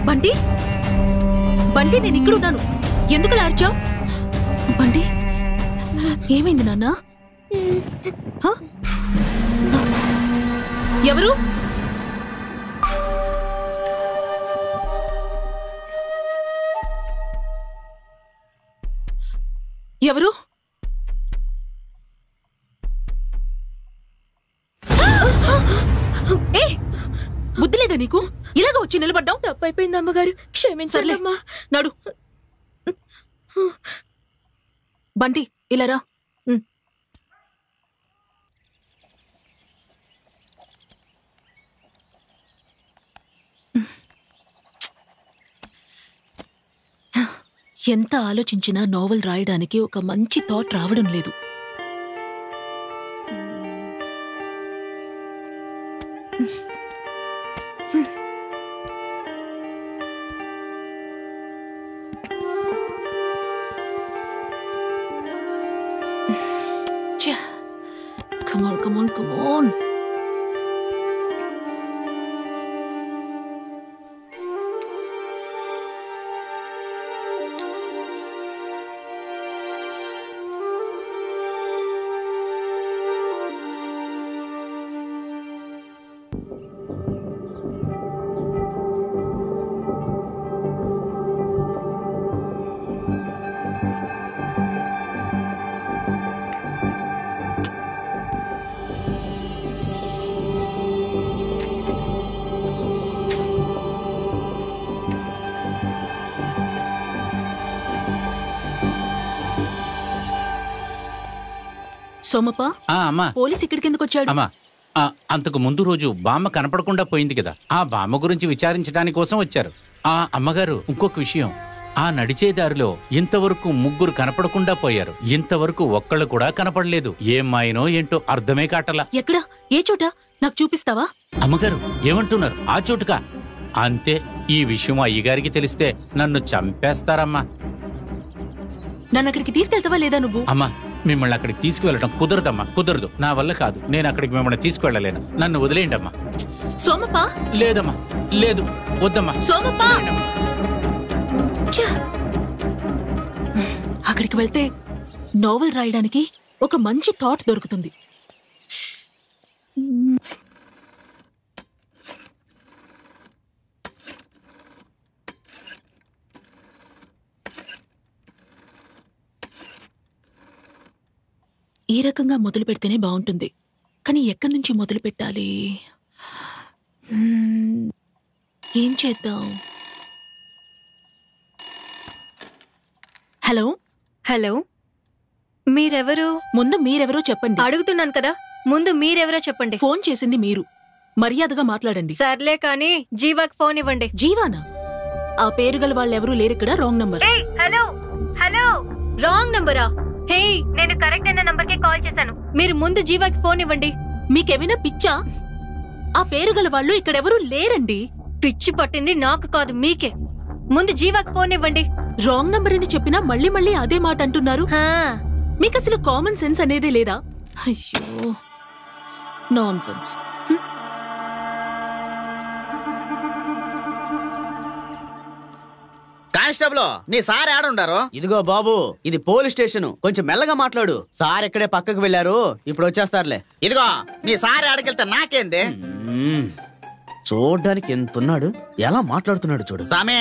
బంటి బంటి నేను ఇక్కడున్నాను, ఎందుకు లార్చావు? బంటి ఏమైంది నాన్న? ఎవరు? ఎవరు? ఏ బుద్ధి లేదా నీకు? ఇలాగ వచ్చి నిలబడ్డావు. తప్పైపోయింది అమ్మగారు, క్షమించండి అమ్మా. నడు బంటి, ఇలా రా. ఎంత ఆలోచించినా నోవెల్ రాయడానికి ఒక మంచి థాట్ రావడం లేదు. Come on, come on, come on. Somappa, police ఇక్కడికి ఎందుకు వచ్చాడు? అమ్మా, అంతకు ముందు రోజు బామ్మ కనపడకుండా పోయింది కదా, ఆ బామ్మ గురించి విచారించడానికి కోసం వచ్చారు. అమ్మగారు, ఇంకొక విషయం, ఆ నడిచే దారిలో ఇంతవరకు ముగ్గురు కనపడకుండా పోయారు. ఇంతవరకు ఒక్కళ్ళు కూడా కనపడలేదు. ఏం మాయనో ఏంటో అర్థమే కాటలా. ఎక్కడ? ఏ చోట? నాకు చూపిస్తావా? అమ్మగారు ఏమంటున్నారు? ఆ చోటుకా? అంతే. ఈ విషయం అయ్యగారికి తెలిస్తే నన్ను చంపేస్తారమ్మా. నన్ను అక్కడికి తీసుకెళ్తావా లేదా నువ్వు? అమ్మా, మిమ్మల్ని అక్కడికి తీసుకువెళ్ళటం కుదరదమ్మా, కుదరదు. నా వల్ల కాదు. నేను అక్కడికి మిమ్మల్ని తీసుకువెళ్ళలేను. నన్ను వదిలేయండి అమ్మా. సోమప్ప, లేదమ్మా, లేదు, వద్దమ్మా. సోమప్ప, అక్కడికి వెళ్తే నోవెల్ రాయడానికి ఒక మంచి థాట్ దొరుకుతుంది. ఈ రకంగా మొదలు పెడితేనే బాగుంటుంది, కానీ ఎక్కడి నుంచి మొదలు పెట్టాలి? ఏం చేద్దాం? హలో హలో, మీరెవరు? ముందు మీరెవరో చెప్పండి. అడుగుతున్నాను కదా, ముందు మీరెవరో చెప్పండి. ఫోన్ చేసింది మీరు, మర్యాదగా మాట్లాడండి. సర్లే కానీ జీవాకి ఫోన్ ఇవ్వండి. జీవానా? ఆ పేరు గల వాళ్ళెవరూ లేరిక్కడ. Wrong number. Hello hello, wrong నంబరా? హే, నేను కరెక్ట్ అయిన నంబర్ కి కాల్ చేశాను. మీరు ముందు జీవాకి ఫోన్ ఇవ్వండి. మీకేమైనా పిచ్చా? ఆ పేరు గల వాళ్ళు ఇక్కడెవరూ లేరండి. పిచ్చి పట్టింది నాకు కాదు, మీకే. ముందు జీవాకి ఫోన్ ఇవ్వండి. రాంగ్ నంబర్ అని చెప్పినా మళ్ళీ మళ్ళీ అదే మాట అంటున్నారు. మీకు అసలు కామన్ సెన్స్ అనేదే లేదా? అయ్యో, నాన్ సెన్స్. కానిస్టేబుల్, నీ సార్ ఆడుండారు? ఇదిగో బాబు, ఇది పోలీస్ స్టేషన్, కొంచెం మెల్లగా మాట్లాడు. సార్ ఇక్కడే పక్కకు వెళ్ళారు, ఇప్పుడు వచ్చేస్తారులే. ఇదిగో, నీ సార్ ఆడకెళ్తే నాకేంది? చూడ్డానికి ఎంతున్నాడు, ఎలా మాట్లాడుతున్నాడు చూడు. సామే,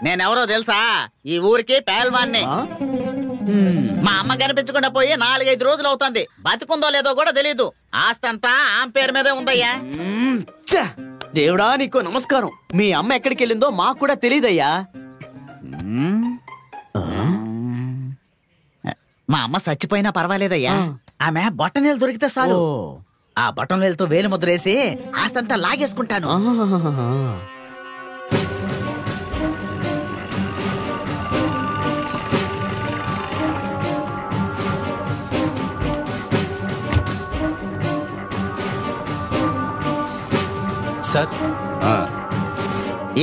నేనెవరో తెలుసా? ఈ ఊరికి పేల్వాన్ని. మా అమ్మ కనిపించకుండా పోయి 4-5 రోజులు అవుతుంది. బతుకుందో లేదో కూడా తెలీదు. ఆస్తంతా ఆమె పేరు మీదే ఉందయ్యా. దేవుడా నీకు నమస్కారం. మీ అమ్మ ఎక్కడికి వెళ్ళిందో మాకు కూడా తెలియదయ్యా. మా అమ్మ చచ్చిపోయినా పర్వాలేదయ్యా. ఆమె బొట్టనేలు దొరికితే చాలు. ఆ బొట్టనేలతో వేలు ముద్రేసి ఆస్తంతా లాగేసుకుంటాను. సార్,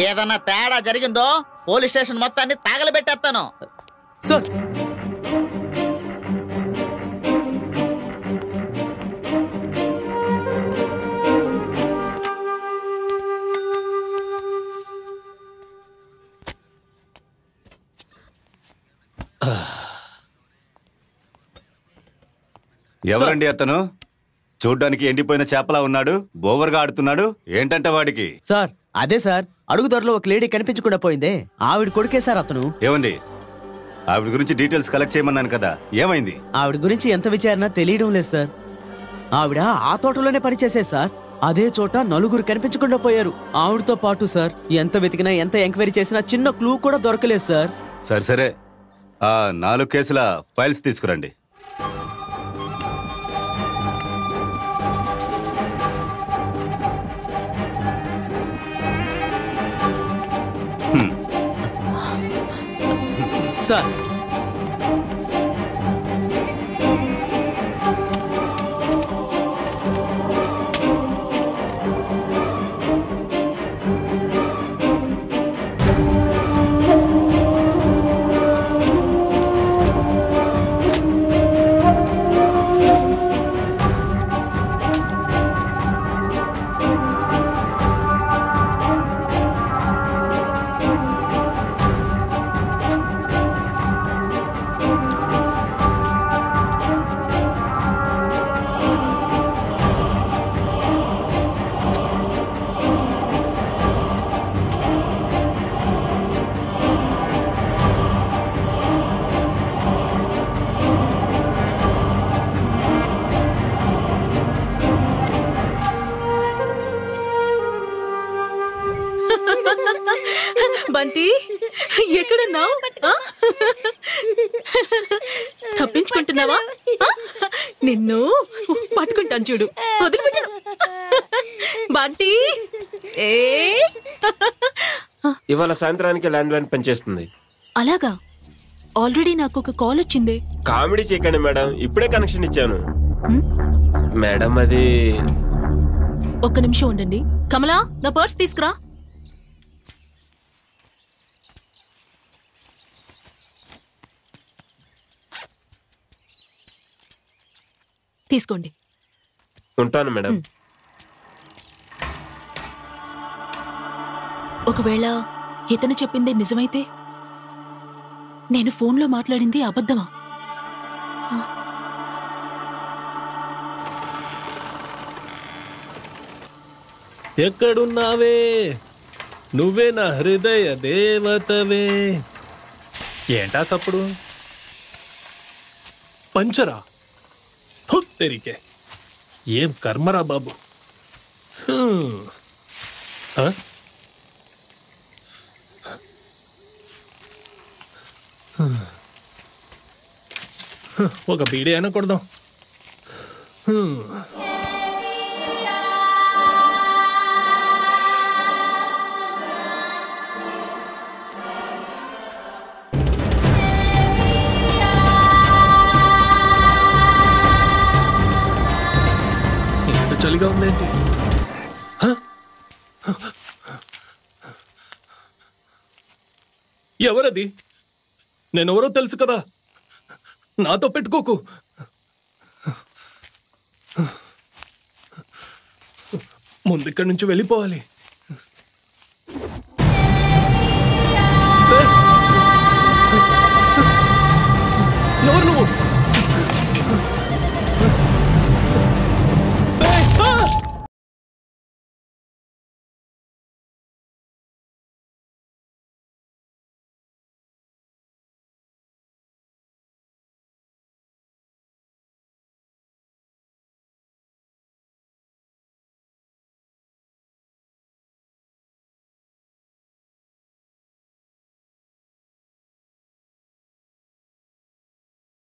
ఏదన్నా తేడా జరిగిందో పోలీస్ స్టేషన్ మొత్తాన్ని తగలబెట్టేస్తాను. సార్ ఎవరండి అతను? చూడ్డానికి ఎండిపోయిన చేపలా ఉన్నాడు, బోవర్గా ఆడుతున్నాడు. ఏంటంటే వాడికి? సార్ అదే సార్, అడుగుదారులో ఒక లేడీ కనిపించకుండా పోయిందే, ఆవిడ కొడుకే సార్ అతను. ఏమండి, ఆవిడ గురించి డీటెయిల్స్ కలెక్ట్ చేయమన్నాను కదా, ఏమైంది? ఆవిడ గురించి ఎంత విచారణ తెలియడం లేదు సార్. ఆవిడ ఆ తోటలోనే పనిచేసేది సార్. అదే చోట 4 కనిపించకుండా పోయారు ఆవిడతో పాటు సార్. ఎంత వెతికినా ఎంత ఎంక్వైరీ చేసినా చిన్న క్లూ కూడా దొరకలేదు సార్. సరే, ఆ 4 కేసుల ఫైల్స్ తీసుకురండి. సార్ బంటి, ఎక్కడున్నావు? తప్పించుకుంటున్నావా? నిన్ను పట్టుకుంటాను చూడు, వదిలిపెట్టాను. బంటి, ఇవాళ సాయంత్రానికి ల్యాండ్ లైన్ పనిచేస్తుంది. అలాగా? ఆల్రెడీ నాకు ఒక కాల్ వచ్చింది. కామెడీ చేయకండి మేడం, ఇప్పుడే కనెక్షన్ ఇచ్చాను. మేడం అది... ఒక్క నిమిషం ఉండండి. కమలా, నా పర్స్ తీసుకురా. తీసుకోండి. ఉంటాను మేడం. ఒకవేళ ఇతను చెప్పింది నిజమైతే నేను ఫోన్లో మాట్లాడింది అబద్ధమా? ఎక్కడున్నావే, నువ్వే నా హృదయ దేవతవే. ఏంటా తప్పుడు? పంచరా తెరికే, ఏం కర్మరా బాబు. ఒక బీడీ అయినా కొడదాం. చలిగా ఉందేంటి? ఎవరది? నేనెవరో తెలుసు కదా, నాతో పెట్టుకోకు. ముందు ఇక్కడి నుంచి వెళ్ళిపోవాలి.